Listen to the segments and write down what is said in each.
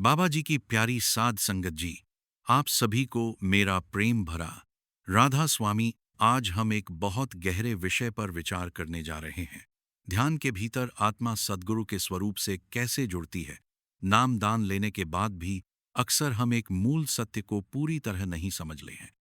बाबा जी की प्यारी साध संगत जी, आप सभी को मेरा प्रेम भरा राधा स्वामी। आज हम एक बहुत गहरे विषय पर विचार करने जा रहे हैं। ध्यान के भीतर आत्मा सद्गुरु के स्वरूप से कैसे जुड़ती है। नाम दान लेने के बाद भी अक्सर हम एक मूल सत्य को पूरी तरह नहीं समझ ले हैं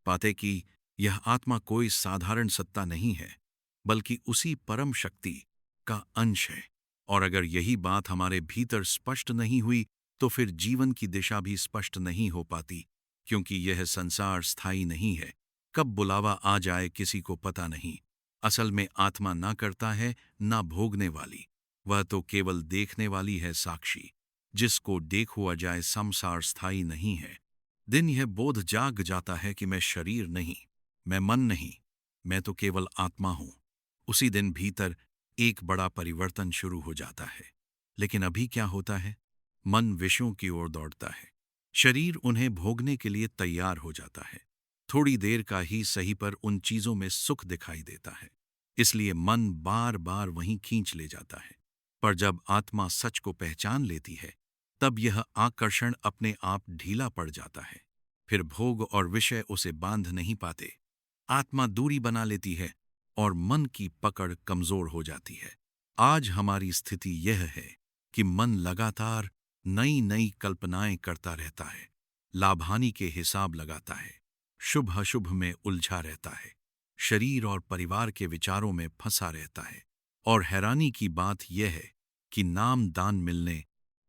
पाते कि यह आत्मा कोई साधारण सत्ता नहीं है, बल्कि उसी परम शक्ति का अंश है। और अगर यही बात हमारे भीतर स्पष्ट नहीं हुई तो फिर जीवन की दिशा भी स्पष्ट नहीं हो पाती, क्योंकि यह संसार स्थायी नहीं है। कब बुलावा आ जाए किसी को पता नहीं। असल में आत्मा ना करता है ना भोगने वाली, वह तो केवल देखने वाली है, साक्षी। जिसको देख हुआ जाए संसार स्थायी नहीं है। दिन यह बोध जाग जाता है कि मैं शरीर नहीं, मैं मन नहीं, मैं तो केवल आत्मा हूं। उसी दिन भीतर एक बड़ा परिवर्तन शुरू हो जाता है। लेकिन अभी क्या होता है? मन विषयों की ओर दौड़ता है। शरीर उन्हें भोगने के लिए तैयार हो जाता है। थोड़ी देर का ही सही, पर उन चीजों में सुख दिखाई देता है, इसलिए मन बार बार वहीं खींच ले जाता है। पर जब आत्मा सच को पहचान लेती है, तब यह आकर्षण अपने आप ढीला पड़ जाता है। फिर भोग और विषय उसे बांध नहीं पाते। आत्मा दूरी बना लेती है और मन की पकड़ कमजोर हो जाती है। आज हमारी स्थिति यह है कि मन लगातार नई नई कल्पनाएं करता रहता है, लाभ-हानि के हिसाब लगाता है, शुभ अशुभ में उलझा रहता है, शरीर और परिवार के विचारों में फंसा रहता है। और हैरानी की बात यह है कि नाम दान मिलने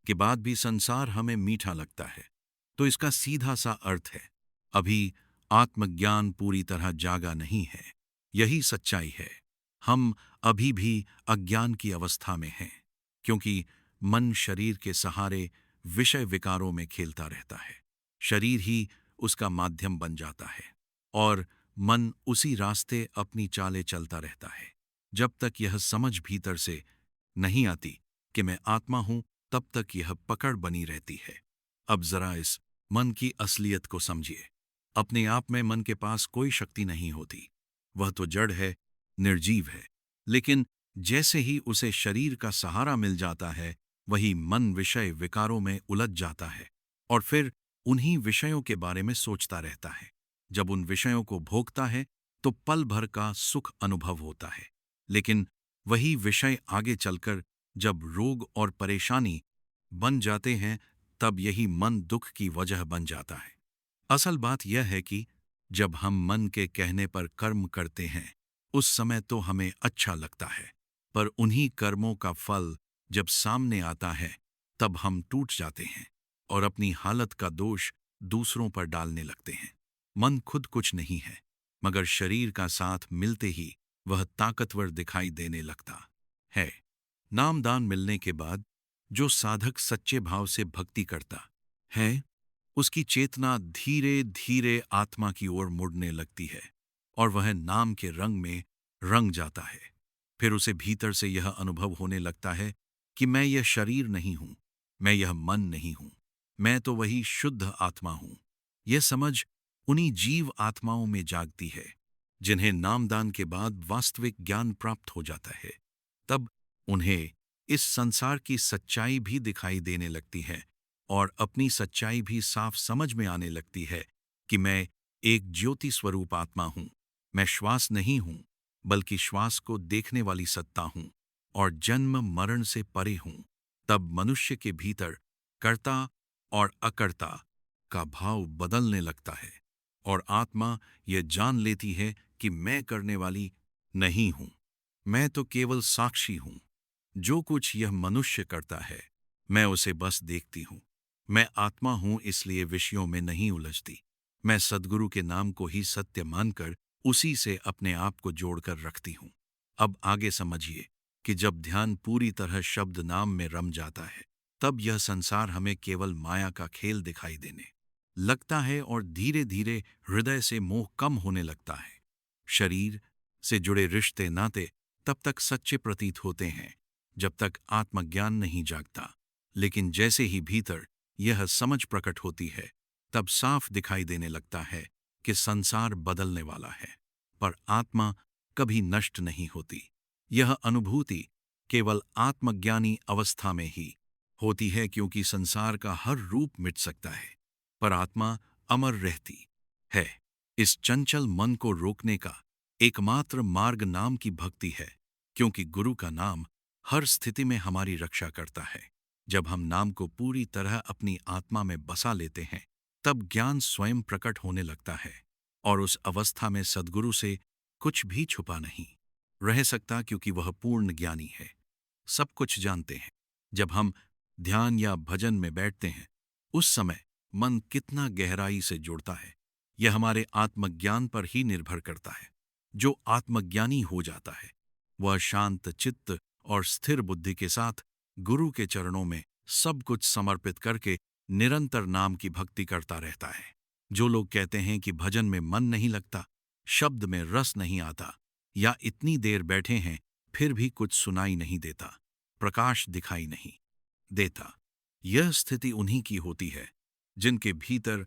के बाद भी संसार हमें मीठा लगता है। तो इसका सीधा सा अर्थ है, अभी आत्मज्ञान पूरी तरह जागा नहीं है। यही सच्चाई है। हम अभी भी अज्ञान की अवस्था में हैं, क्योंकि मन शरीर के सहारे विषय विकारों में खेलता रहता है। शरीर ही उसका माध्यम बन जाता है और मन उसी रास्ते अपनी चालें चलता रहता है। जब तक यह समझ भीतर से नहीं आती कि मैं आत्मा हूं, तब तक यह पकड़ बनी रहती है। अब जरा इस मन की असलियत को समझिए। अपने आप में मन के पास कोई शक्ति नहीं होती। वह तो जड़ है, निर्जीव है। लेकिन जैसे ही उसे शरीर का सहारा मिल जाता है, वही मन विषय विकारों में उलझ जाता है और फिर उन्हीं विषयों के बारे में सोचता रहता है। जब उन विषयों को भोगता है तो पल भर का सुख अनुभव होता है, लेकिन वही विषय आगे चलकर जब रोग और परेशानी बन जाते हैं, तब यही मन दुख की वजह बन जाता है। असल बात यह है कि जब हम मन के कहने पर कर्म करते हैं, उस समय तो हमें अच्छा लगता है, पर उन्हीं कर्मों का फल जब सामने आता है, तब हम टूट जाते हैं और अपनी हालत का दोष दूसरों पर डालने लगते हैं। मन खुद कुछ नहीं है, मगर शरीर का साथ मिलते ही वह ताकतवर दिखाई देने लगता है। नामदान मिलने के बाद जो साधक सच्चे भाव से भक्ति करता है, उसकी चेतना धीरे धीरे आत्मा की ओर मुड़ने लगती है और वह नाम के रंग में रंग जाता है। फिर उसे भीतर से यह अनुभव होने लगता है कि मैं यह शरीर नहीं हूं, मैं यह मन नहीं हूं, मैं तो वही शुद्ध आत्मा हूं। यह समझ उन्हीं जीव आत्माओं में जागती है जिन्हें नामदान के बाद वास्तविक ज्ञान प्राप्त हो जाता है। तब उन्हें इस संसार की सच्चाई भी दिखाई देने लगती है और अपनी सच्चाई भी साफ समझ में आने लगती है कि मैं एक ज्योति स्वरूप आत्मा हूं। मैं श्वास नहीं हूं, बल्कि श्वास को देखने वाली सत्ता हूं और जन्म मरण से परे हूं। तब मनुष्य के भीतर कर्ता और अकर्ता का भाव बदलने लगता है और आत्मा यह जान लेती है कि मैं करने वाली नहीं हूं, मैं तो केवल साक्षी हूं। जो कुछ यह मनुष्य करता है, मैं उसे बस देखती हूं। मैं आत्मा हूं, इसलिए विषयों में नहीं उलझती। मैं सद्गुरु के नाम को ही सत्य मानकर उसी से अपने आप को जोड़कर रखती हूं। अब आगे समझिए कि जब ध्यान पूरी तरह शब्द नाम में रम जाता है, तब यह संसार हमें केवल माया का खेल दिखाई देने लगता है और धीरे धीरे हृदय से मोह कम होने लगता है। शरीर से जुड़े रिश्ते नाते तब तक सच्चे प्रतीत होते हैं जब तक आत्मज्ञान नहीं जागता, लेकिन जैसे ही भीतर यह समझ प्रकट होती है, तब साफ दिखाई देने लगता है कि संसार बदलने वाला है, पर आत्मा कभी नष्ट नहीं होती। यह अनुभूति केवल आत्मज्ञानी अवस्था में ही होती है क्योंकि संसार का हर रूप मिट सकता है, पर आत्मा अमर रहती है। इस चंचल मन को रोकने का एकमात्र मार्ग नाम की भक्ति है, क्योंकि गुरु का नाम हर स्थिति में हमारी रक्षा करता है। जब हम नाम को पूरी तरह अपनी आत्मा में बसा लेते हैं, तब ज्ञान स्वयं प्रकट होने लगता है, और उस अवस्था में सद्गुरु से कुछ भी छुपा नहीं रह सकता, क्योंकि वह पूर्ण ज्ञानी है, सब कुछ जानते हैं। जब हम ध्यान या भजन में बैठते हैं, उस समय मन कितना गहराई से जुड़ता है, यह हमारे आत्मज्ञान पर ही निर्भर करता है। जो आत्मज्ञानी हो जाता है, वह शांत चित्त और स्थिर बुद्धि के साथ गुरु के चरणों में सब कुछ समर्पित करके निरंतर नाम की भक्ति करता रहता है। जो लोग कहते हैं कि भजन में मन नहीं लगता, शब्द में रस नहीं आता, या इतनी देर बैठे हैं फिर भी कुछ सुनाई नहीं देता, प्रकाश दिखाई नहीं देता, यह स्थिति उन्हीं की होती है जिनके भीतर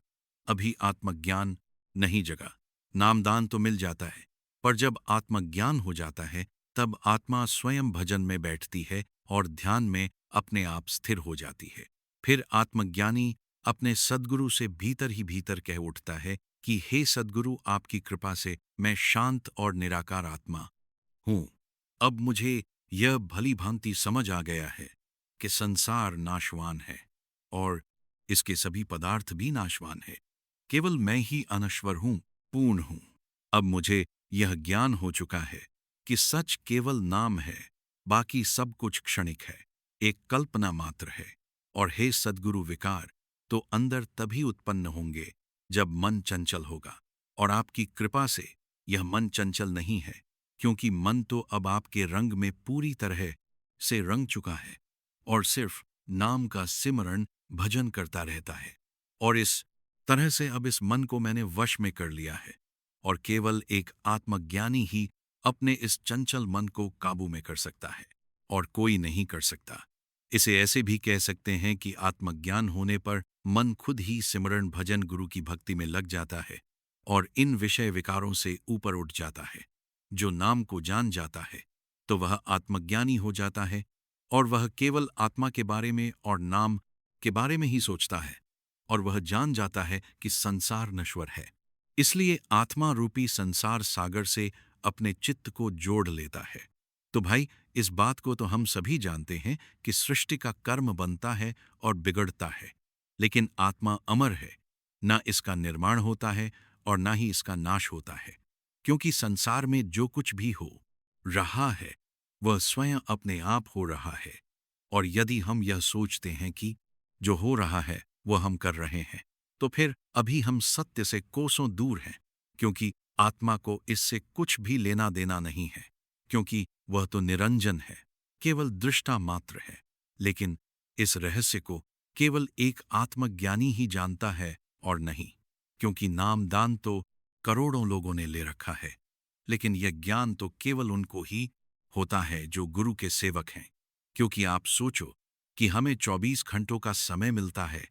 अभी आत्मज्ञान नहीं जगा। नामदान तो मिल जाता है, पर जब आत्मज्ञान हो जाता है, तब आत्मा स्वयं भजन में बैठती है और ध्यान में अपने आप स्थिर हो जाती है। फिर आत्मज्ञानी अपने सद्गुरु से भीतर ही भीतर कह उठता है कि हे सद्गुरु, आपकी कृपा से मैं शांत और निराकार आत्मा हूं। अब मुझे यह भली भांति समझ आ गया है कि संसार नाशवान है और इसके सभी पदार्थ भी नाशवान है, केवल मैं ही अनश्वर हूं, पूर्ण हूं। अब मुझे यह ज्ञान हो चुका है कि सच केवल नाम है, बाकी सब कुछ क्षणिक है, एक कल्पना मात्र है। और हे सद्गुरु, विकार तो अंदर तभी उत्पन्न होंगे जब मन चंचल होगा, और आपकी कृपा से यह मन चंचल नहीं है, क्योंकि मन तो अब आपके रंग में पूरी तरह से रंग चुका है और सिर्फ नाम का सिमरण भजन करता रहता है। और इस तरह से अब इस मन को मैंने वश में कर लिया है, और केवल एक आत्मज्ञानी ही अपने इस चंचल मन को काबू में कर सकता है, और कोई नहीं कर सकता। इसे ऐसे भी कह सकते हैं कि आत्मज्ञान होने पर मन खुद ही सिमरण भजन गुरु की भक्ति में लग जाता है और इन विषय विकारों से ऊपर उठ जाता है। जो नाम को जान जाता है, तो वह आत्मज्ञानी हो जाता है, और वह केवल आत्मा के बारे में और नाम के बारे में ही सोचता है, और वह जान जाता है कि संसार नश्वर है। इसलिए आत्मा रूपी संसार सागर से अपने चित्त को जोड़ लेता है। तो भाई, इस बात को तो हम सभी जानते हैं कि सृष्टि का कर्म बनता है और बिगड़ता है, लेकिन आत्मा अमर है, ना इसका निर्माण होता है और ना ही इसका नाश होता है, क्योंकि संसार में जो कुछ भी हो रहा है, वह स्वयं अपने आप हो रहा है। और यदि हम यह सोचते हैं कि जो हो रहा है वह हम कर रहे हैं, तो फिर अभी हम सत्य से कोसों दूर हैं, क्योंकि आत्मा को इससे कुछ भी लेना देना नहीं है, क्योंकि वह तो निरंजन है, केवल दृष्टा मात्र है। लेकिन इस रहस्य को केवल एक आत्मज्ञानी ही जानता है और नहीं, क्योंकि नामदान तो करोड़ों लोगों ने ले रखा है, लेकिन यह ज्ञान तो केवल उनको ही होता है जो गुरु के सेवक हैं। क्योंकि आप सोचो कि हमें 24 घंटों का समय मिलता है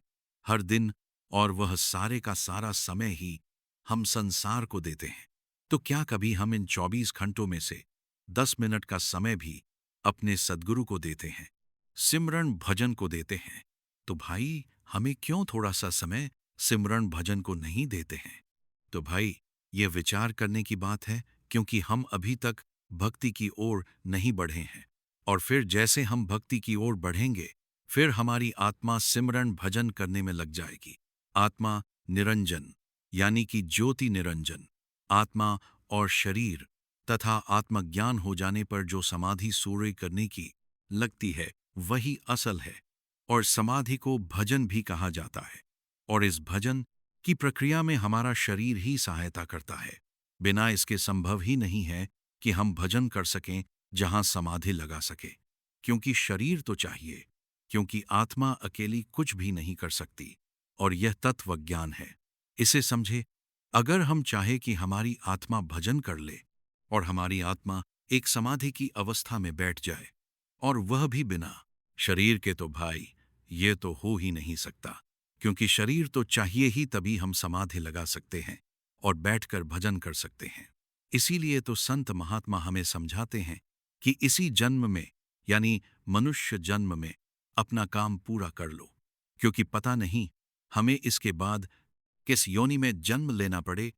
हर दिन, और वह सारे का सारा समय ही हम संसार को देते हैं, तो क्या कभी हम इन 24 घंटों में से 10 मिनट का समय भी अपने सद्गुरु को देते हैं, सिमरण भजन को देते हैं? तो भाई, हमें क्यों थोड़ा सा समय सिमरण भजन को नहीं देते हैं? तो भाई, ये विचार करने की बात है, क्योंकि हम अभी तक भक्ति की ओर नहीं बढ़े हैं, और फिर जैसे हम भक्ति की ओर बढ़ेंगे, फिर हमारी आत्मा सिमरण भजन करने में लग जाएगी। आत्मा निरंजन, यानी कि ज्योति निरंजन, आत्मा और शरीर तथा आत्मज्ञान हो जाने पर जो समाधि सूर्य करने की लगती है, वही असल है, और समाधि को भजन भी कहा जाता है। और इस भजन की प्रक्रिया में हमारा शरीर ही सहायता करता है। बिना इसके संभव ही नहीं है कि हम भजन कर सकें जहां समाधि लगा सके, क्योंकि शरीर तो चाहिए, क्योंकि आत्मा अकेली कुछ भी नहीं कर सकती, और यह तत्व ज्ञान है। इसे समझे, अगर हम चाहे कि हमारी आत्मा भजन कर ले और हमारी आत्मा एक समाधि की अवस्था में बैठ जाए, और वह भी बिना शरीर के, तो भाई ये तो हो ही नहीं सकता, क्योंकि शरीर तो चाहिए ही, तभी हम समाधि लगा सकते हैं और बैठकर भजन कर सकते हैं। इसीलिए तो संत महात्मा हमें समझाते हैं कि इसी जन्म में, यानी मनुष्य जन्म में, अपना काम पूरा कर लो, क्योंकि पता नहीं हमें इसके बाद किस योनि में जन्म लेना पड़े,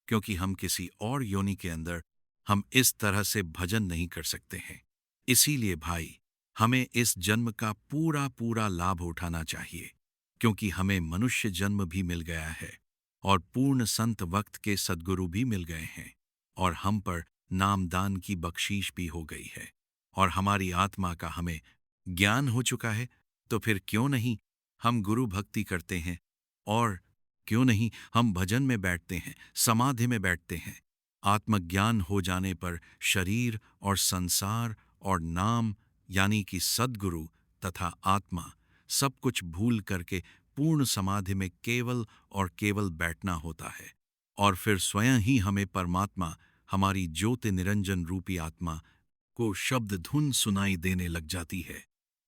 क्योंकि हम किसी और योनि के अंदर हम इस तरह से भजन नहीं कर सकते हैं। इसीलिए भाई, हमें इस जन्म का पूरा पूरा लाभ उठाना चाहिए, क्योंकि हमें मनुष्य जन्म भी मिल गया है और पूर्ण संत वक्त के सद्गुरु भी मिल गए हैं और हम पर नामदान की बख्शीश भी हो गई है और हमारी आत्मा का हमें ज्ञान हो चुका है। तो फिर क्यों नहीं हम गुरु भक्ति करते हैं और क्यों नहीं हम भजन में बैठते हैं, समाधि में बैठते हैं। आत्मज्ञान हो जाने पर शरीर और संसार और नाम यानी कि सद्गुरु तथा आत्मा सब कुछ भूल करके पूर्ण समाधि में केवल और केवल बैठना होता है और फिर स्वयं ही हमें परमात्मा, हमारी ज्योति निरंजन रूपी आत्मा को शब्द धुन सुनाई देने लग जाती है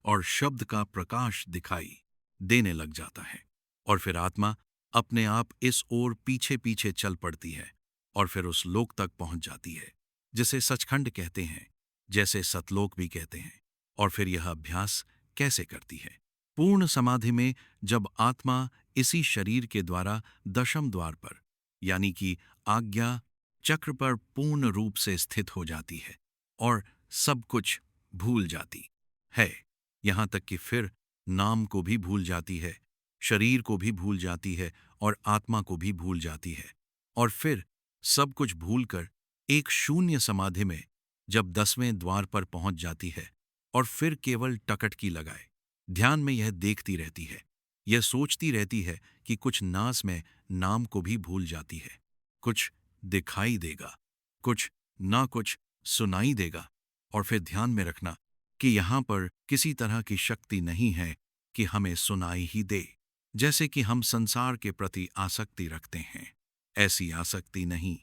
और शब्द का प्रकाश दिखाई देने लग जाता है और फिर आत्मा अपने आप इस ओर पीछे पीछे चल पड़ती है और फिर उस लोक तक पहुंच जाती है जिसे सचखंड कहते हैं, जैसे सतलोक भी कहते हैं। और फिर यह अभ्यास कैसे करती है? पूर्ण समाधि में जब आत्मा इसी शरीर के द्वारा दशम द्वार पर यानी कि आज्ञा चक्र पर पूर्ण रूप से स्थित हो जाती है और सब कुछ भूल जाती है, यहां तक कि फिर नाम को भी भूल जाती है, शरीर को भी भूल जाती है और आत्मा को भी भूल जाती है और फिर सब कुछ भूलकर एक शून्य समाधि में जब 10वें द्वार पर पहुंच जाती है और फिर केवल टकटकी लगाए ध्यान में यह देखती रहती है, यह सोचती रहती है कि कुछ नास में नाम को भी भूल जाती है, कुछ दिखाई देगा, कुछ ना कुछ सुनाई देगा। और फिर ध्यान में रखना कि यहां पर किसी तरह की शक्ति नहीं है कि हमें सुनाई ही दे, जैसे कि हम संसार के प्रति आसक्ति रखते हैं। ऐसी आसक्ति नहीं,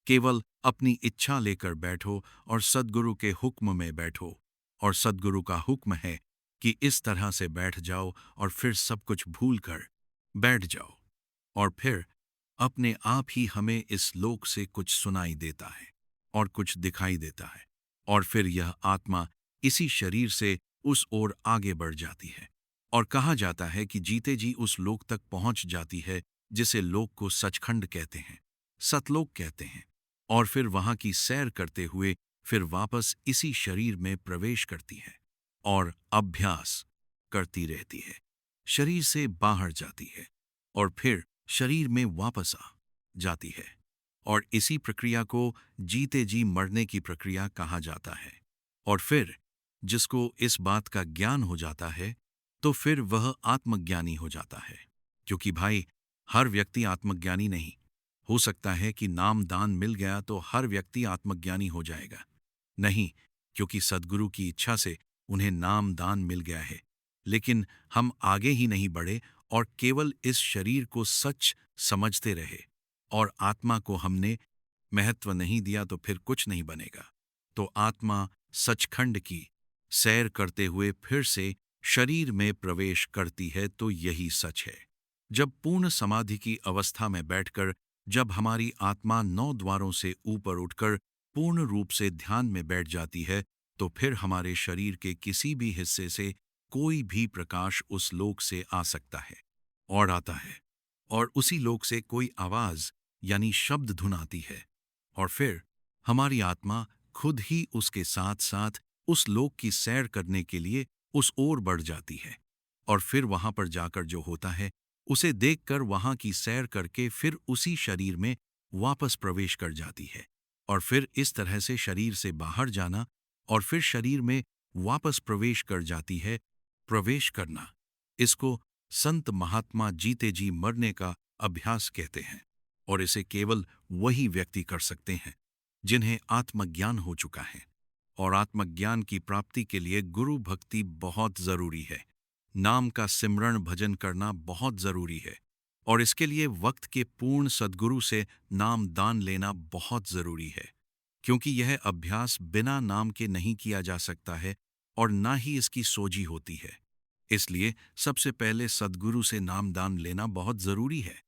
केवल अपनी इच्छा लेकर बैठो और सद्गुरु के हुक्म में बैठो और सद्गुरु का हुक्म है कि इस तरह से बैठ जाओ और फिर सब कुछ भूल कर बैठ जाओ और फिर अपने आप ही हमें इस लोक से कुछ सुनाई देता है और कुछ दिखाई देता है और फिर यह आत्मा इसी शरीर से उस ओर आगे बढ़ जाती है और कहा जाता है कि जीते जी उस लोक तक पहुंच जाती है जिसे लोक को सचखंड कहते हैं, सतलोक कहते हैं और फिर वहां की सैर करते हुए फिर वापस इसी शरीर में प्रवेश करती है और अभ्यास करती रहती है, शरीर से बाहर जाती है और फिर शरीर में वापस आ जाती है और इसी प्रक्रिया को जीते जी मरने की प्रक्रिया कहा जाता है। और फिर जिसको इस बात का ज्ञान हो जाता है तो फिर वह आत्मज्ञानी हो जाता है, क्योंकि भाई हर व्यक्ति आत्मज्ञानी नहीं हो सकता है कि नाम दान मिल गया तो हर व्यक्ति आत्मज्ञानी हो जाएगा, नहीं, क्योंकि सद्गुरु की इच्छा से उन्हें नाम दान मिल गया है, लेकिन हम आगे ही नहीं बढ़े और केवल इस शरीर को सच समझते रहे और आत्मा को हमने महत्व नहीं दिया तो फिर कुछ नहीं बनेगा। तो आत्मा सचखंड की सैर करते हुए फिर से शरीर में प्रवेश करती है तो यही सच है। जब पूर्ण समाधि की अवस्था में बैठकर जब हमारी आत्मा 9 द्वारों से ऊपर उठकर पूर्ण रूप से ध्यान में बैठ जाती है तो फिर हमारे शरीर के किसी भी हिस्से से कोई भी प्रकाश उस लोक से आ सकता है और आता है और उसी लोक से कोई आवाज यानी शब्द धुन आती है और फिर हमारी आत्मा खुद ही उसके साथ साथ उस लोक की सैर करने के लिए उस ओर बढ़ जाती है और फिर वहां पर जाकर जो होता है उसे देखकर वहां की सैर करके फिर उसी शरीर में वापस प्रवेश कर जाती है और फिर इस तरह से शरीर से बाहर जाना और फिर शरीर में वापस प्रवेश कर जाती है। प्रवेश करना, इसको संत महात्मा जीते जी मरने का अभ्यास कहते हैं और इसे केवल वही व्यक्ति कर सकते हैं जिन्हें आत्मज्ञान हो चुका है और आत्मज्ञान की प्राप्ति के लिए गुरु भक्ति बहुत जरूरी है, नाम का सिमरण भजन करना बहुत जरूरी है और इसके लिए वक्त के पूर्ण सद्गुरु से नाम दान लेना बहुत जरूरी है, क्योंकि यह अभ्यास बिना नाम के नहीं किया जा सकता है और ना ही इसकी सोजी होती है। इसलिए सबसे पहले सद्गुरु से नाम दान लेना बहुत जरूरी है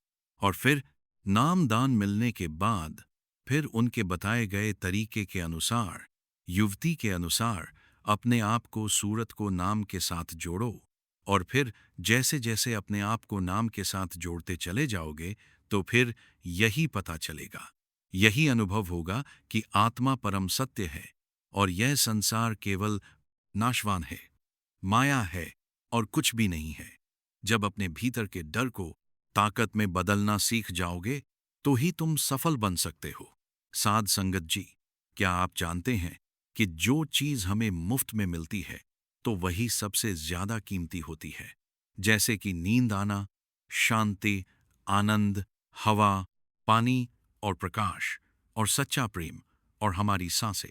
और फिर नाम दान मिलने के बाद फिर उनके बताए गए तरीके के अनुसार, युवती के अनुसार अपने आप को सूरत को नाम के साथ जोड़ो और फिर जैसे जैसे अपने आप को नाम के साथ जोड़ते चले जाओगे, तो फिर यही पता चलेगा, यही अनुभव होगा कि आत्मा परम सत्य है और यह संसार केवल नाशवान है, माया है और कुछ भी नहीं है। जब अपने भीतर के डर को ताकत में बदलना सीख जाओगे, तो ही तुम सफल बन सकते हो। साध संगत जी, क्या आप जानते हैं कि जो चीज हमें मुफ्त में मिलती है, तो वही सबसे ज्यादा कीमती होती है। जैसे कि नींद आना, शांति, आनंद, हवा, पानी और प्रकाश, और सच्चा प्रेम, और हमारी सांसें।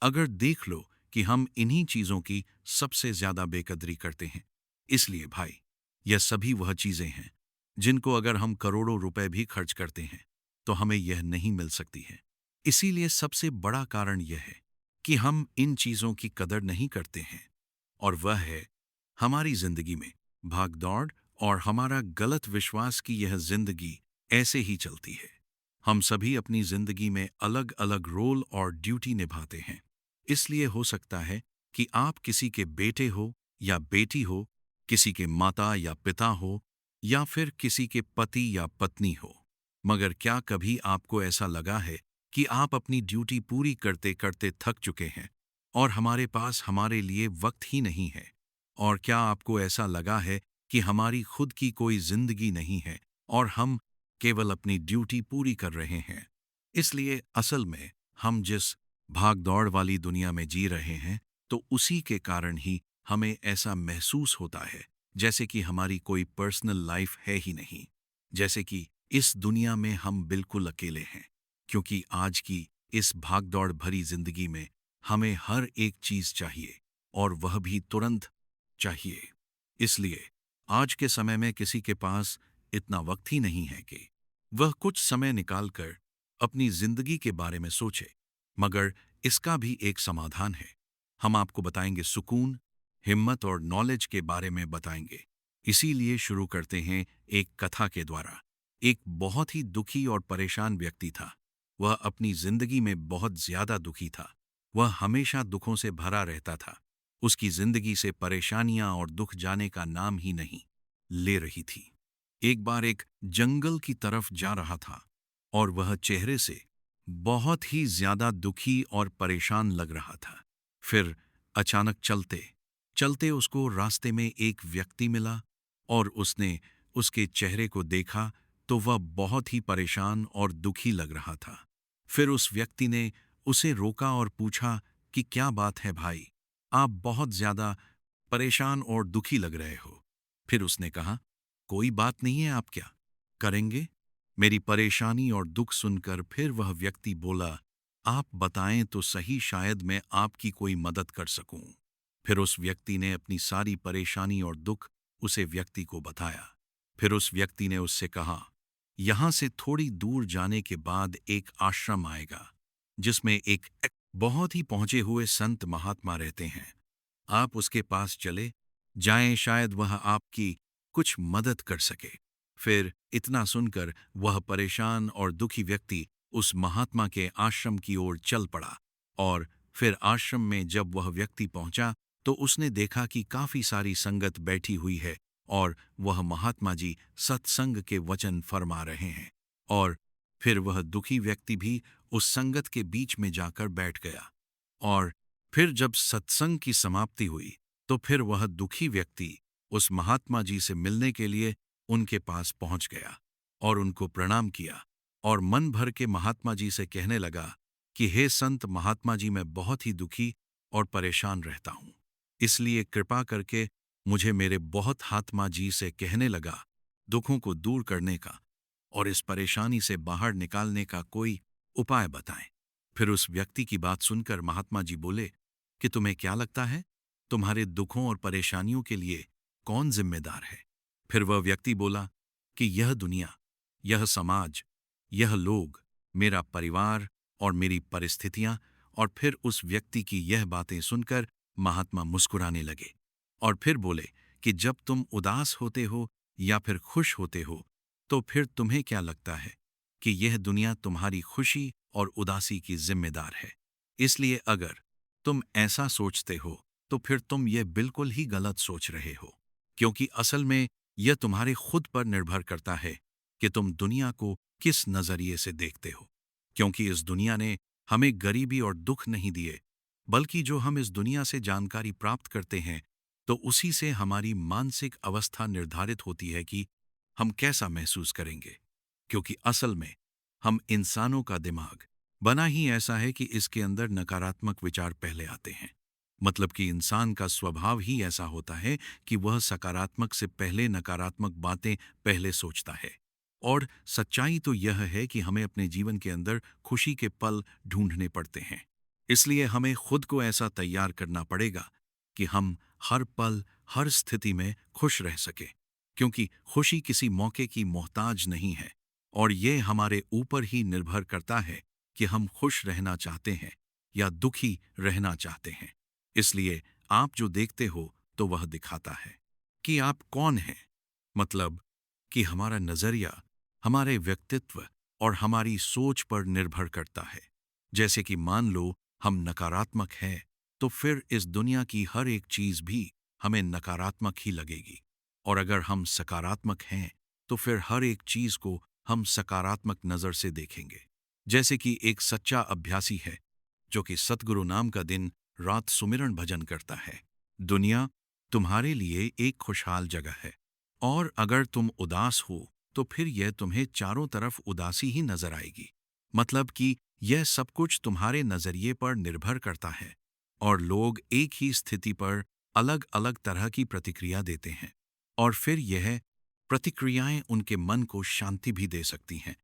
अगर देख लो कि हम इन्हीं चीजों की सबसे ज्यादा बेकदरी करते हैं। इसलिए भाई, यह सभी वह चीजें हैं जिनको अगर हम करोड़ों रुपए भी खर्च करते हैं, तो हमें यह नहीं मिल सकती है। इसीलिए सबसे बड़ा कारण यह है कि हम इन चीजों की कदर नहीं करते हैं, और वह है हमारी जिंदगी में भागदौड़ और हमारा गलत विश्वास कि यह जिंदगी ऐसे ही चलती है। हम सभी अपनी जिंदगी में अलग अलग रोल और ड्यूटी निभाते हैं। इसलिए हो सकता है कि आप किसी के बेटे हो या बेटी हो, किसी के माता या पिता हो, या फिर किसी के पति या पत्नी हो। मगर क्या कभी आपको ऐसा लगा है कि आप अपनी ड्यूटी पूरी करते करते थक चुके हैं और हमारे पास हमारे लिए वक्त ही नहीं है? और क्या आपको ऐसा लगा है कि हमारी खुद की कोई जिंदगी नहीं है और हम केवल अपनी ड्यूटी पूरी कर रहे हैं? इसलिए असल में हम जिस भाग दौड़ वाली दुनिया में जी रहे हैं, तो उसी के कारण ही हमें ऐसा महसूस होता है जैसे कि हमारी कोई पर्सनल लाइफ है ही नहीं, जैसे कि इस दुनिया में हम बिल्कुल अकेले हैं। क्योंकि आज की इस भागदौड़ भरी जिंदगी में हमें हर एक चीज चाहिए, और वह भी तुरंत चाहिए। इसलिए आज के समय में किसी के पास इतना वक्त ही नहीं है कि वह कुछ समय निकालकर अपनी जिंदगी के बारे में सोचे। मगर इसका भी एक समाधान है। हम आपको बताएंगे सुकून, हिम्मत और नॉलेज के बारे में बताएंगे। इसीलिए शुरू करते हैं एक कथा के द्वारा। एक बहुत ही दुखी और परेशान व्यक्ति था। वह अपनी जिंदगी में बहुत ज्यादा दुखी था। वह हमेशा दुखों से भरा रहता था। उसकी जिंदगी से परेशानियां और दुख जाने का नाम ही नहीं ले रही थी। एक बार एक जंगल की तरफ जा रहा था और वह चेहरे से बहुत ही ज्यादा दुखी और परेशान लग रहा था। फिर अचानक चलते चलते उसको रास्ते में एक व्यक्ति मिला, और उसने उसके चेहरे को देखा तो वह बहुत ही परेशान और दुखी लग रहा था। फिर उस व्यक्ति ने उसे रोका और पूछा कि क्या बात है भाई, आप बहुत ज्यादा परेशान और दुखी लग रहे हो। फिर उसने कहा, कोई बात नहीं है, आप क्या करेंगे? मेरी परेशानी और दुख सुनकर फिर वह व्यक्ति बोला, आप बताएं तो सही, शायद मैं आपकी कोई मदद कर सकूं। फिर उस व्यक्ति ने अपनी सारी परेशानी और दुख उसे व्यक्ति को बताया। फिर उस व्यक्ति ने उससे कहा, यहां से थोड़ी दूर जाने के बाद एक आश्रम आएगा जिसमें एक बहुत ही पहुंचे हुए संत महात्मा रहते हैं। आप उसके पास चले जाएं, शायद वह आपकी कुछ मदद कर सके। फिर इतना सुनकर वह परेशान और दुखी व्यक्ति उस महात्मा के आश्रम की ओर चल पड़ा। और फिर आश्रम में जब वह व्यक्ति पहुंचा, तो उसने देखा कि काफी सारी संगत बैठी हुई है और वह महात्मा जी सत्संग के वचन फरमा रहे हैं। और फिर वह दुखी व्यक्ति भी उस संगत के बीच में जाकर बैठ गया। और फिर जब सत्संग की समाप्ति हुई, तो फिर वह दुखी व्यक्ति उस महात्मा जी से मिलने के लिए उनके पास पहुंच गया और उनको प्रणाम किया, और मन भर के महात्मा जी से कहने लगा कि हे संत महात्मा जी, मैं बहुत ही दुखी और परेशान रहता हूं। इसलिए कृपा करके मुझे मेरे बहुत महात्मा जी से कहने लगा दुखों को दूर करने का और इस परेशानी से बाहर निकालने का कोई उपाय बताएं। फिर उस व्यक्ति की बात सुनकर महात्मा जी बोले कि तुम्हें क्या लगता है, तुम्हारे दुखों और परेशानियों के लिए कौन जिम्मेदार है? फिर वह व्यक्ति बोला कि यह दुनिया, यह समाज, यह लोग, मेरा परिवार और मेरी परिस्थितियां। और फिर उस व्यक्ति की यह बातें सुनकर महात्मा मुस्कुराने लगे और फिर बोले कि जब तुम उदास होते हो या फिर खुश होते हो, तो फिर तुम्हें क्या लगता है कि यह दुनिया तुम्हारी खुशी और उदासी की जिम्मेदार है? इसलिए अगर तुम ऐसा सोचते हो, तो फिर तुम ये बिल्कुल ही गलत सोच रहे हो। क्योंकि असल में यह तुम्हारे खुद पर निर्भर करता है कि तुम दुनिया को किस नजरिए से देखते हो। क्योंकि इस दुनिया ने हमें गरीबी और दुख नहीं दिए, बल्कि जो हम इस दुनिया से जानकारी प्राप्त करते हैं, तो उसी से हमारी मानसिक अवस्था निर्धारित होती है कि हम कैसा महसूस करेंगे। क्योंकि असल में हम इंसानों का दिमाग बना ही ऐसा है कि इसके अंदर नकारात्मक विचार पहले आते हैं। मतलब कि इंसान का स्वभाव ही ऐसा होता है कि वह सकारात्मक से पहले नकारात्मक बातें पहले सोचता है। और सच्चाई तो यह है कि हमें अपने जीवन के अंदर खुशी के पल ढूंढने पड़ते हैं। इसलिए हमें खुद को ऐसा तैयार करना पड़ेगा कि हम हर पल, हर स्थिति में खुश रह सके। क्योंकि खुशी किसी मौके की मोहताज नहीं है, और ये हमारे ऊपर ही निर्भर करता है कि हम खुश रहना चाहते हैं या दुखी रहना चाहते हैं। इसलिए आप जो देखते हो तो वह दिखाता है कि आप कौन हैं। मतलब कि हमारा नजरिया हमारे व्यक्तित्व और हमारी सोच पर निर्भर करता है। जैसे कि मान लो हम नकारात्मक हैं, तो फिर इस दुनिया की हर एक चीज भी हमें नकारात्मक ही लगेगी। और अगर हम सकारात्मक हैं, तो फिर हर एक चीज को हम सकारात्मक नजर से देखेंगे। जैसे कि एक सच्चा अभ्यासी है जो कि सतगुरु नाम का दिन रात सुमिरन भजन करता है। दुनिया तुम्हारे लिए एक खुशहाल जगह है, और अगर तुम उदास हो तो फिर यह तुम्हें चारों तरफ उदासी ही नजर आएगी। मतलब कि यह सब कुछ तुम्हारे नजरिए पर निर्भर करता है, और लोग एक ही स्थिति पर अलग अलग तरह की प्रतिक्रिया देते हैं, और फिर यह प्रतिक्रियाएं उनके मन को शांति भी दे सकती हैं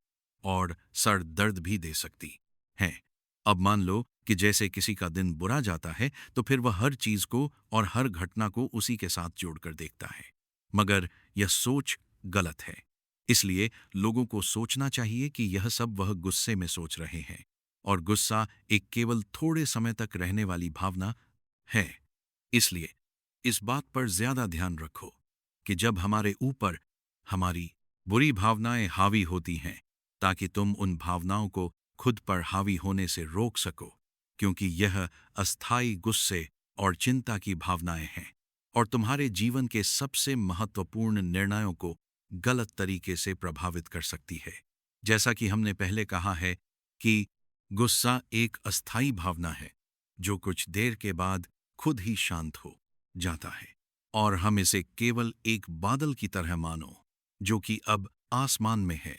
और सर दर्द भी दे सकती हैं। अब मान लो कि जैसे किसी का दिन बुरा जाता है, तो फिर वह हर चीज को और हर घटना को उसी के साथ जोड़कर देखता है। मगर यह सोच गलत है। इसलिए लोगों को सोचना चाहिए कि यह सब वह गुस्से में सोच रहे हैं, और गुस्सा एक केवल थोड़े समय तक रहने वाली भावना है। इसलिए इस बात पर ज्यादा ध्यान रखो कि जब हमारे ऊपर हमारी बुरी भावनाएं हावी होती हैं, ताकि तुम उन भावनाओं को खुद पर हावी होने से रोक सको। क्योंकि यह अस्थाई गुस्से और चिंता की भावनाएं हैं, और तुम्हारे जीवन के सबसे महत्वपूर्ण निर्णयों को गलत तरीके से प्रभावित कर सकती है। जैसा कि हमने पहले कहा है कि गुस्सा एक अस्थाई भावना है जो कुछ देर के बाद खुद ही शांत हो जाता है, और हम इसे केवल एक बादल की तरह मानो जो कि अब आसमान में है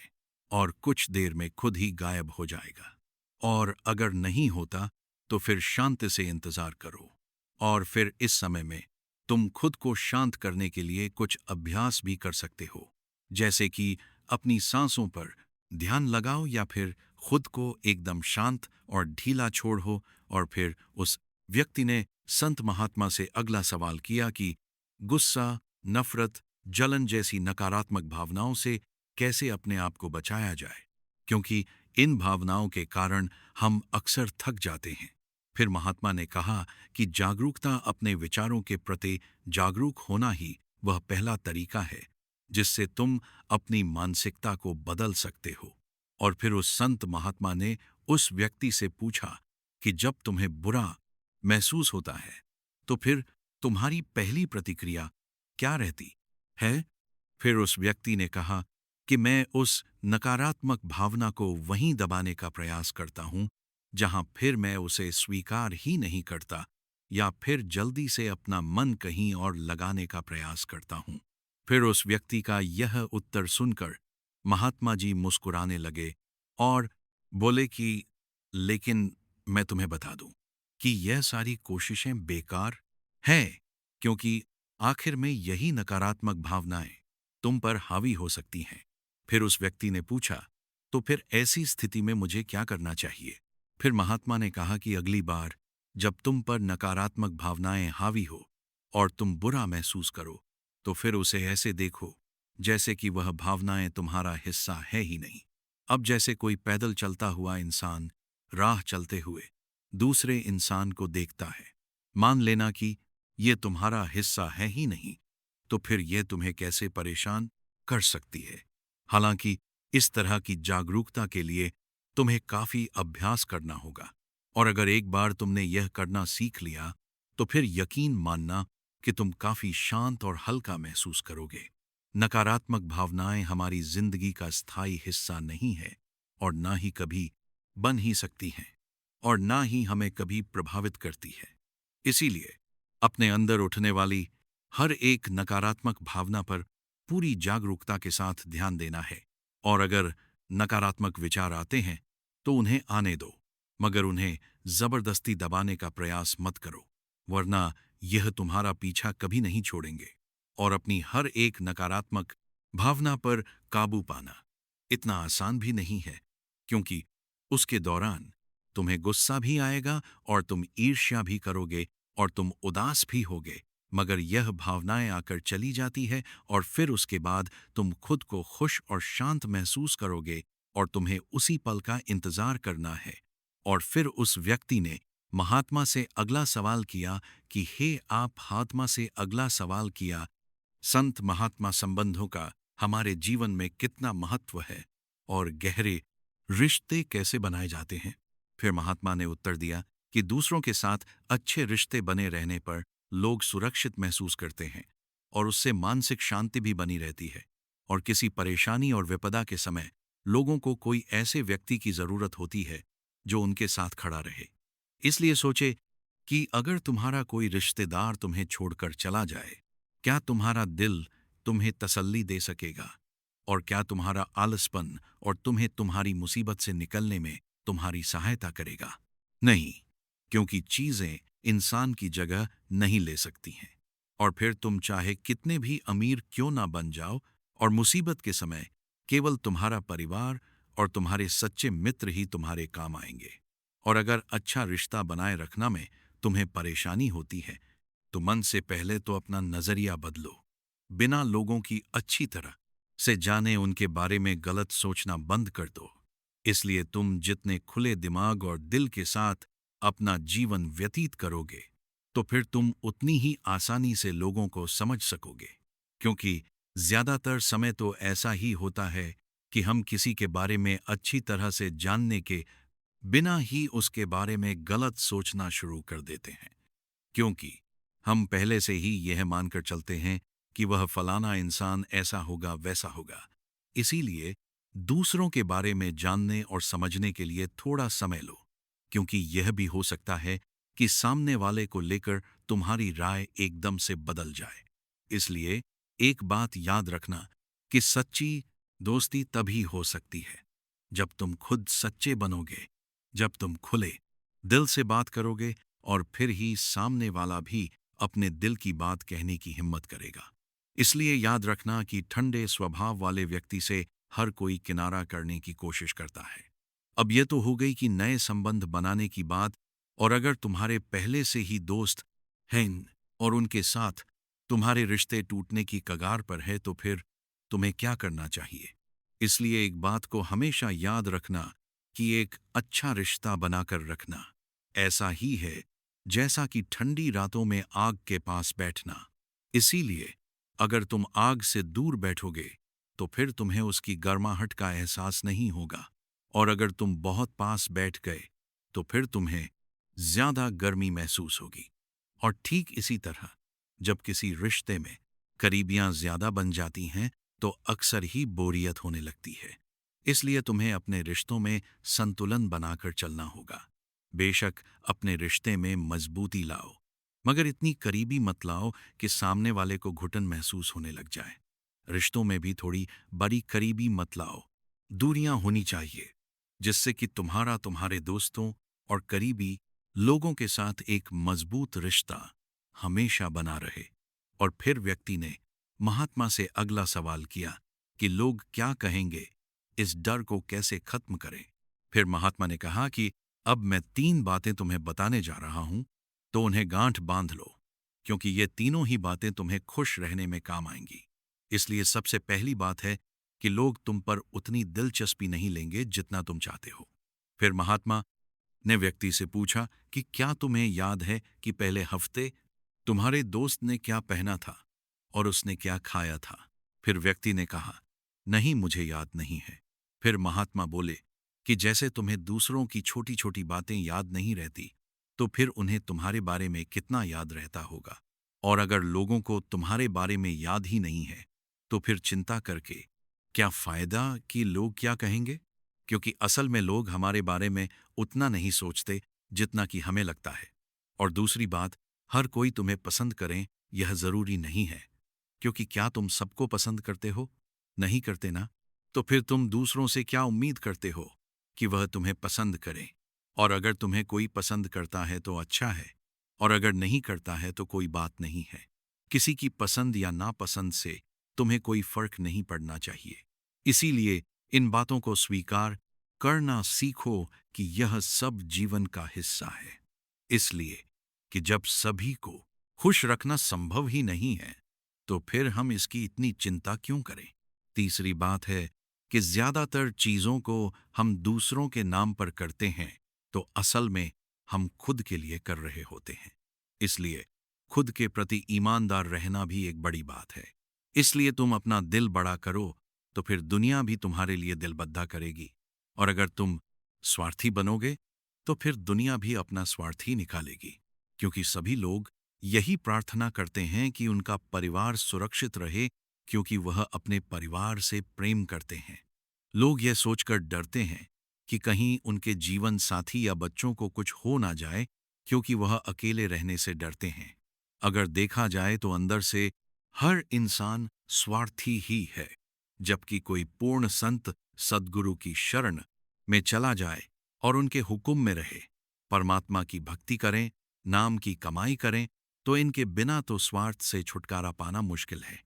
और कुछ देर में खुद ही गायब हो जाएगा। और अगर नहीं होता तो फिर शांति से इंतजार करो, और फिर इस समय में तुम खुद को शांत करने के लिए कुछ अभ्यास भी कर सकते हो। जैसे कि अपनी सांसों पर ध्यान लगाओ, या फिर खुद को एकदम शांत और ढीला छोड़ो। और फिर उस व्यक्ति ने संत महात्मा से अगला सवाल किया कि गुस्सा, नफरत, जलन जैसी नकारात्मक भावनाओं से कैसे अपने आप को बचाया जाए, क्योंकि इन भावनाओं के कारण हम अक्सर थक जाते हैं। फिर महात्मा ने कहा कि जागरूकता, अपने विचारों के प्रति जागरूक होना ही वह पहला तरीका है जिससे तुम अपनी मानसिकता को बदल सकते हो। और फिर उस संत महात्मा ने उस व्यक्ति से पूछा कि जब तुम्हें बुरा महसूस होता है, तो फिर तुम्हारी पहली प्रतिक्रिया क्या रहती है? फिर उस व्यक्ति ने कहा कि मैं उस नकारात्मक भावना को वहीं दबाने का प्रयास करता हूं जहां फिर मैं उसे स्वीकार ही नहीं करता, या फिर जल्दी से अपना मन कहीं और लगाने का प्रयास करता हूं। फिर उस व्यक्ति का यह उत्तर सुनकर महात्मा जी मुस्कुराने लगे और बोले कि लेकिन मैं तुम्हें बता दूं कि यह सारी कोशिशें बेकार हैं, क्योंकि आखिर में यही नकारात्मक भावनाएं तुम पर हावी हो सकती हैं। फिर उस व्यक्ति ने पूछा, तो फिर ऐसी स्थिति में मुझे क्या करना चाहिए? फिर महात्मा ने कहा कि अगली बार जब तुम पर नकारात्मक भावनाएं हावी हो और तुम बुरा महसूस करो, तो फिर उसे ऐसे देखो जैसे कि वह भावनाएं तुम्हारा हिस्सा है ही नहीं। अब जैसे कोई पैदल चलता हुआ इंसान राह चलते हुए दूसरे इंसान को देखता है, मान लेना कि ये तुम्हारा हिस्सा है ही नहीं, तो फिर यह तुम्हें कैसे परेशान कर सकती है। हालांकि इस तरह की जागरूकता के लिए तुम्हें काफी अभ्यास करना होगा, और अगर एक बार तुमने यह करना सीख लिया, तो फिर यकीन मानना कि तुम काफी शांत और हल्का महसूस करोगे। नकारात्मक भावनाएं हमारी जिंदगी का स्थायी हिस्सा नहीं है और ना ही कभी बन ही सकती हैं और ना ही हमें कभी प्रभावित करती है। इसीलिए अपने अंदर उठने वाली हर एक नकारात्मक भावना पर पूरी जागरूकता के साथ ध्यान देना है। और अगर नकारात्मक विचार आते हैं तो उन्हें आने दो, मगर उन्हें जबरदस्ती दबाने का प्रयास मत करो, वरना यह तुम्हारा पीछा कभी नहीं छोड़ेंगे। और अपनी हर एक नकारात्मक भावना पर काबू पाना इतना आसान भी नहीं है, क्योंकि उसके दौरान तुम्हें गुस्सा भी आएगा और तुम ईर्ष्या भी करोगे और तुम उदास भी होगे, मगर यह भावनाएं आकर चली जाती है और फिर उसके बाद तुम खुद को खुश और शांत महसूस करोगे और तुम्हें उसी पल का इंतजार करना है। और फिर उस व्यक्ति ने महात्मा से अगला सवाल किया कि हे आप महात्मा से अगला सवाल किया, संत महात्मा संबंधों का हमारे जीवन में कितना महत्व है और गहरे रिश्ते कैसे बनाए जाते हैं। फिर महात्मा ने उत्तर दिया कि दूसरों के साथ अच्छे रिश्ते बने रहने पर लोग सुरक्षित महसूस करते हैं और उससे मानसिक शांति भी बनी रहती है। और किसी परेशानी और विपदा के समय लोगों को कोई ऐसे व्यक्ति की जरूरत होती है जो उनके साथ खड़ा रहे। इसलिए सोचे कि अगर तुम्हारा कोई रिश्तेदार तुम्हें छोड़कर चला जाए, क्या तुम्हारा दिल तुम्हें तसल्ली दे सकेगा? और क्या तुम्हारा आलसपन और तुम्हें तुम्हारी मुसीबत से निकलने में तुम्हारी सहायता करेगा? नहीं, क्योंकि चीजें इंसान की जगह नहीं ले सकती हैं। और फिर तुम चाहे कितने भी अमीर क्यों ना बन जाओ, और मुसीबत के समय केवल तुम्हारा परिवार और तुम्हारे सच्चे मित्र ही तुम्हारे काम आएंगे। और अगर अच्छा रिश्ता बनाए रखना में तुम्हें परेशानी होती है, तो मन से पहले तो अपना नजरिया बदलो। बिना लोगों की अच्छी तरह से जाने उनके बारे में गलत सोचना बंद कर दो। इसलिए तुम जितने खुले दिमाग और दिल के साथ अपना जीवन व्यतीत करोगे, तो फिर तुम उतनी ही आसानी से लोगों को समझ सकोगे। क्योंकि ज्यादातर समय तो ऐसा ही होता है कि हम किसी के बारे में अच्छी तरह से जानने के बिना ही उसके बारे में गलत सोचना शुरू कर देते हैं, क्योंकि हम पहले से ही यह मानकर चलते हैं कि वह फलाना इंसान ऐसा होगा वैसा होगा। इसीलिए दूसरों के बारे में जानने और समझने के लिए थोड़ा समय लो, क्योंकि यह भी हो सकता है कि सामने वाले को लेकर तुम्हारी राय एकदम से बदल जाए। इसलिए एक बात याद रखना कि सच्ची दोस्ती तभी हो सकती है जब तुम खुद सच्चे बनोगे, जब तुम खुले दिल से बात करोगे और फिर ही सामने वाला भी अपने दिल की बात कहने की हिम्मत करेगा। इसलिए याद रखना कि ठंडे स्वभाव वाले व्यक्ति से हर कोई किनारा करने की कोशिश करता है। अब यह तो हो गई कि नए संबंध बनाने की बात, और अगर तुम्हारे पहले से ही दोस्त हैं और उनके साथ तुम्हारे रिश्ते टूटने की कगार पर है, तो फिर तुम्हें क्या करना चाहिए? इसलिए एक बात को हमेशा याद रखना कि एक अच्छा रिश्ता बनाकर रखना ऐसा ही है जैसा कि ठंडी रातों में आग के पास बैठना। इसीलिए अगर तुम आग से दूर बैठोगे तो फिर तुम्हें उसकी गर्माहट का एहसास नहीं होगा, और अगर तुम बहुत पास बैठ गए तो फिर तुम्हें ज्यादा गर्मी महसूस होगी। और ठीक इसी तरह जब किसी रिश्ते में करीबियां ज्यादा बन जाती हैं तो अक्सर ही बोरियत होने लगती है। इसलिए तुम्हें अपने रिश्तों में संतुलन बनाकर चलना होगा। बेशक अपने रिश्ते में मजबूती लाओ, मगर इतनी करीबी मत लाओ कि सामने वाले को घुटन महसूस होने लग जाए। रिश्तों में भी थोड़ी बड़ी करीबी मत लाओ, दूरियां होनी चाहिए, जिससे कि तुम्हारा तुम्हारे दोस्तों और करीबी लोगों के साथ एक मजबूत रिश्ता हमेशा बना रहे। और फिर व्यक्ति ने महात्मा से अगला सवाल किया कि लोग क्या कहेंगे, इस डर को कैसे खत्म करें। फिर महात्मा ने कहा कि अब मैं 3 बातें तुम्हें बताने जा रहा हूं, तो उन्हें गांठ बांध लो, क्योंकि ये तीनों ही बातें तुम्हें खुश रहने में काम आएंगी। इसलिए सबसे पहली बात है कि लोग तुम पर उतनी दिलचस्पी नहीं लेंगे जितना तुम चाहते हो। फिर महात्मा ने व्यक्ति से पूछा कि क्या तुम्हें याद है कि पहले हफ्ते तुम्हारे दोस्त ने क्या पहना था और उसने क्या खाया था? फिर व्यक्ति ने कहा, नहीं, मुझे याद नहीं है। फिर महात्मा बोले कि जैसे तुम्हें दूसरों की छोटी छोटी बातें याद नहीं रहती, तो फिर उन्हें तुम्हारे बारे में कितना याद रहता होगा। और अगर लोगों को तुम्हारे बारे में याद ही नहीं है, तो फिर चिंता करके क्या फायदा कि लोग क्या कहेंगे? क्योंकि असल में लोग हमारे बारे में उतना नहीं सोचते जितना कि हमें लगता है। और दूसरी बात, हर कोई तुम्हें पसंद करे यह जरूरी नहीं है, क्योंकि क्या तुम सबको पसंद करते हो? नहीं करते ना? तो फिर तुम दूसरों से क्या उम्मीद करते हो कि वह तुम्हें पसंद करे? और अगर तुम्हें कोई पसंद करता है तो अच्छा है, और अगर नहीं करता है तो कोई बात नहीं है। किसी की पसंद या नापसंद से तुम्हें कोई फर्क नहीं पड़ना चाहिए। इसीलिए इन बातों को स्वीकार करना सीखो कि यह सब जीवन का हिस्सा है। इसलिए कि जब सभी को खुश रखना संभव ही नहीं है, तो फिर हम इसकी इतनी चिंता क्यों करें? तीसरी बात है कि ज्यादातर चीजों को हम दूसरों के नाम पर करते हैं, तो असल में हम खुद के लिए कर रहे होते हैं। इसलिए खुद के प्रति ईमानदार रहना भी एक बड़ी बात है। इसलिए तुम अपना दिल बड़ा करो, तो फिर दुनिया भी तुम्हारे लिए दिल बद्धा करेगी। और अगर तुम स्वार्थी बनोगे, तो फिर दुनिया भी अपना स्वार्थ ही निकालेगी। क्योंकि सभी लोग यही प्रार्थना करते हैं कि उनका परिवार सुरक्षित रहे, क्योंकि वह अपने परिवार से प्रेम करते हैं। लोग यह सोचकर डरते हैं कि कहीं उनके जीवन साथी या बच्चों को कुछ हो ना जाए, क्योंकि वह अकेले रहने से डरते हैं। अगर देखा जाए तो अंदर से हर इंसान स्वार्थी ही है। जबकि कोई पूर्ण संत सद्गुरु की शरण में चला जाए और उनके हुक्म में रहे, परमात्मा की भक्ति करें, नाम की कमाई करें, तो इनके बिना तो स्वार्थ से छुटकारा पाना मुश्किल है।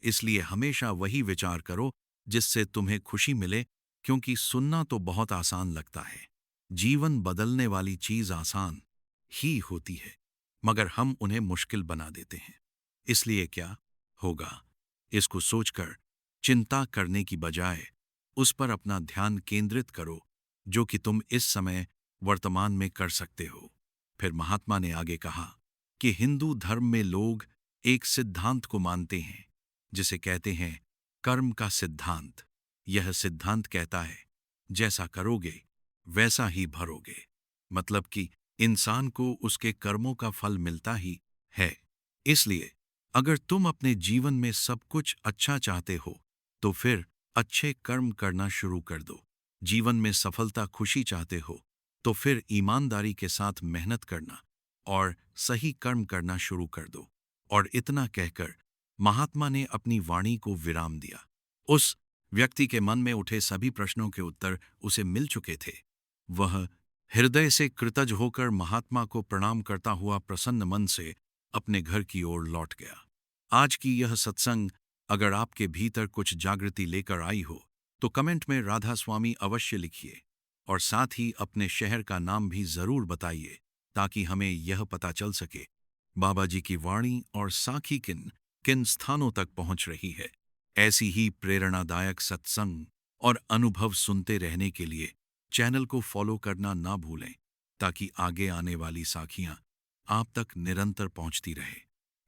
इसलिए हमेशा वही विचार करो जिससे तुम्हें खुशी मिले, क्योंकि सुनना तो बहुत आसान लगता है। जीवन बदलने वाली चीज आसान ही होती है, मगर हम उन्हें मुश्किल बना देते हैं। इसलिए क्या होगा, इसको सोचकर चिंता करने की बजाय उस पर अपना ध्यान केंद्रित करो जो कि तुम इस समय वर्तमान में कर सकते हो। फिर महात्मा ने आगे कहा कि हिंदू धर्म में लोग एक सिद्धांत को मानते हैं, जिसे कहते हैं कर्म का सिद्धांत। यह सिद्धांत कहता है, जैसा करोगे वैसा ही भरोगे। मतलब कि इंसान को उसके कर्मों का फल मिलता ही है। इसलिए अगर तुम अपने जीवन में सब कुछ अच्छा चाहते हो, तो फिर अच्छे कर्म करना शुरू कर दो। जीवन में सफलता खुशी चाहते हो, तो फिर ईमानदारी के साथ मेहनत करना और सही कर्म करना शुरू कर दो। और इतना कहकर महात्मा ने अपनी वाणी को विराम दिया। उस व्यक्ति के मन में उठे सभी प्रश्नों के उत्तर उसे मिल चुके थे। वह हृदय से कृतज्ञ होकर महात्मा को प्रणाम करता हुआ प्रसन्न मन से अपने घर की ओर लौट गया। आज की यह सत्संग अगर आपके भीतर कुछ जागृति लेकर आई हो, तो कमेंट में राधा स्वामी अवश्य लिखिए, और साथ ही अपने शहर का नाम भी जरूर बताइए, ताकि हमें यह पता चल सके बाबा जी की वाणी और साखी किन किन स्थानों तक पहुंच रही है। ऐसी ही प्रेरणादायक सत्संग और अनुभव सुनते रहने के लिए चैनल को फॉलो करना ना भूलें, ताकि आगे आने वाली साखियां आप तक निरंतर पहुंचती रहे।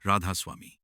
राधा स्वामी।